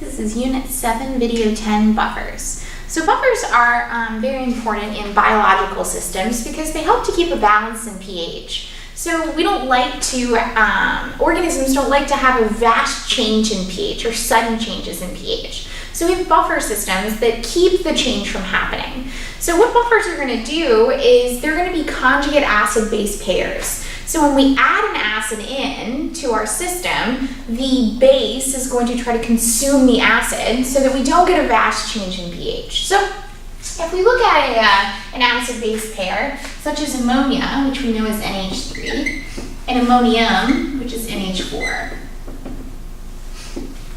This is Unit 7, Video 10, Buffers. So buffers are very important in biological systems because they help to keep a balance in pH. So we don't like to, organisms don't like to have a vast change in pH or sudden changes in pH. So we have buffer systems that keep the change from happening. So what buffers are going to do is they're going to be conjugate acid-base pairs. So when we add an acid in to our system, the base is going to try to consume the acid so that we don't get a vast change in pH. So if we look at an acid-base pair, such as ammonia, which we know is NH3, and ammonium, which is NH4.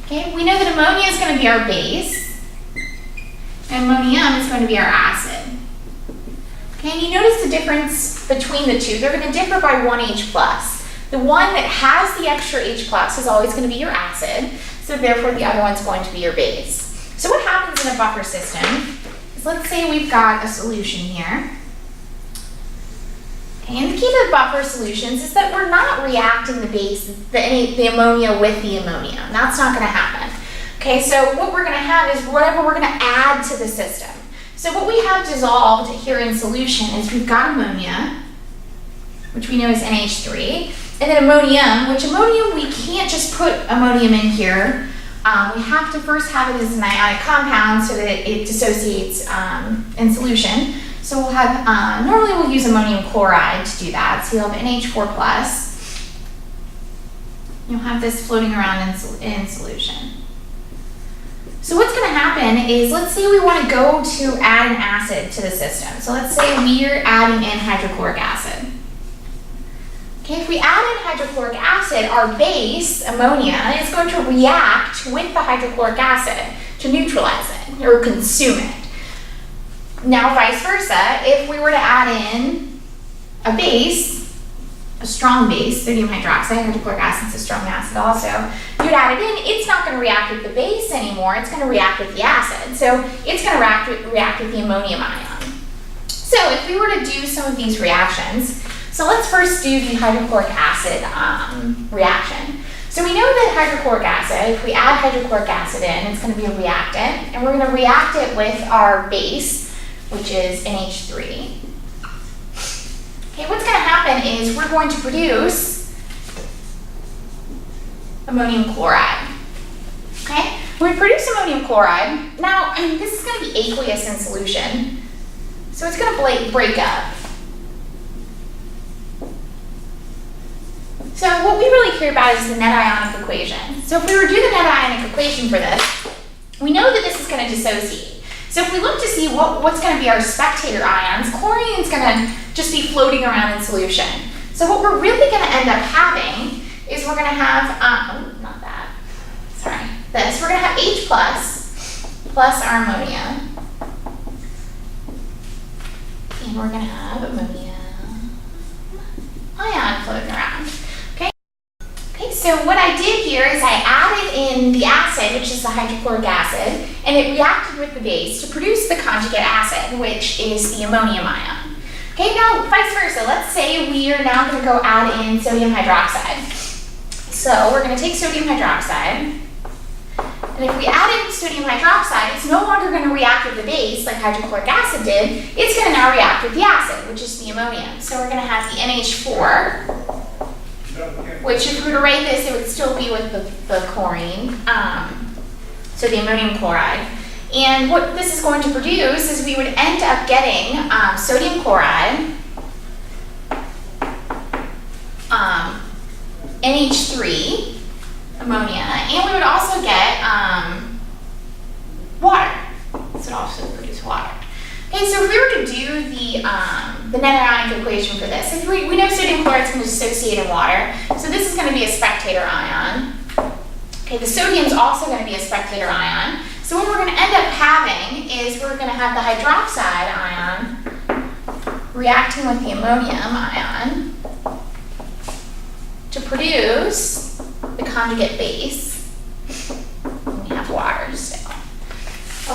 Okay, we know that ammonia is going to be our base, and ammonium is going to be our acid. Okay, and you notice the difference between the two. They're going to differ by 1 H+. The one that has the extra H+ is always going to be your acid, so therefore the other one's going to be your base. So what happens in a buffer system is, let's say we've got a solution here. And the key to the buffer solutions is that we're not reacting the ammonia with the ammonia. That's not going to happen. Okay, so what we're going to have is whatever we're going to add to the system. So what we have dissolved here in solution is we've got ammonia, which we know is NH3, and then ammonium, which ammonium, we can't just put ammonium in here. We have to first have it as an ionic compound so that it dissociates in solution. So we'll have, normally we'll use ammonium chloride to do that. So you'll have NH4+. You'll have this floating around in solution. So what's going to happen is, let's say we want to go to add an acid to the system. So let's say we're adding in hydrochloric acid. Okay, if we add in hydrochloric acid, our base, ammonia, is going to react with the hydrochloric acid to neutralize it or consume it. Now, vice versa, if we were to add in a base, a strong base, sodium hydroxide, hydrochloric acid is a strong acid also, you would add it in, it's not going to react with the base anymore, it's going to react with the acid. So it's going to react with the ammonium ion. So if we were to do some of these reactions, so let's first do the hydrochloric acid reaction. So we know that hydrochloric acid, if we add hydrochloric acid in, it's going to be a reactant, and we're going to react it with our base, which is NH3. Okay, what's going to happen is we're going to produce ammonium chloride. Okay, when we produce ammonium chloride, now this is going to be aqueous in solution, so it's going to break up. So what we really care about is the net ionic equation. So if we were to do the net ionic equation for this, we know that this is going to dissociate. So if we look to see what's going to be our spectator ions, chlorine is going to just be floating around in solution. So what we're really going to end up having is we're going to have, not that, sorry, this. We're going to have H plus our ammonia. And we're going to have ammonium ion floating around. Okay, so what I did here is I added in the acid, which is the hydrochloric acid, and it reacted with the base to produce the conjugate acid, which is the ammonium ion. Okay, now vice versa. Let's say we are now going to go add in sodium hydroxide. So we're going to take sodium hydroxide, and if we add in sodium hydroxide, it's no longer going to react with the base like hydrochloric acid did. It's going to now react with the acid, which is the ammonium. So we're going to have the NH4. Which, if we were to write this, it would still be with the chlorine, so the ammonium chloride. And what this is going to produce is we would end up getting sodium chloride, NH3, ammonia, and we would also get water. This would also produce water. Okay, so if we were to do the net ionic equation for this, if we know sodium chloride is going to dissociate in water, so this is going to be a spectator ion. Okay, the sodium is also going to be a spectator ion. So what we're going to end up having is we're going to have the hydroxide ion reacting with the ammonium ion to produce the conjugate base. And we have water still.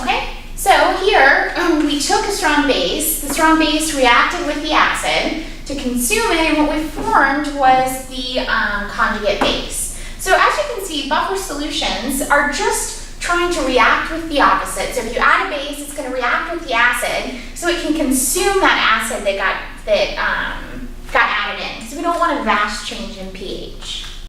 Okay? So here, we took a strong base. The strong base reacted with the acid to consume it, and what we formed was the conjugate base. So as you can see, buffer solutions are just trying to react with the opposite. So if you add a base, it's going to react with the acid, so it can consume that acid that got added in. So we don't want a vast change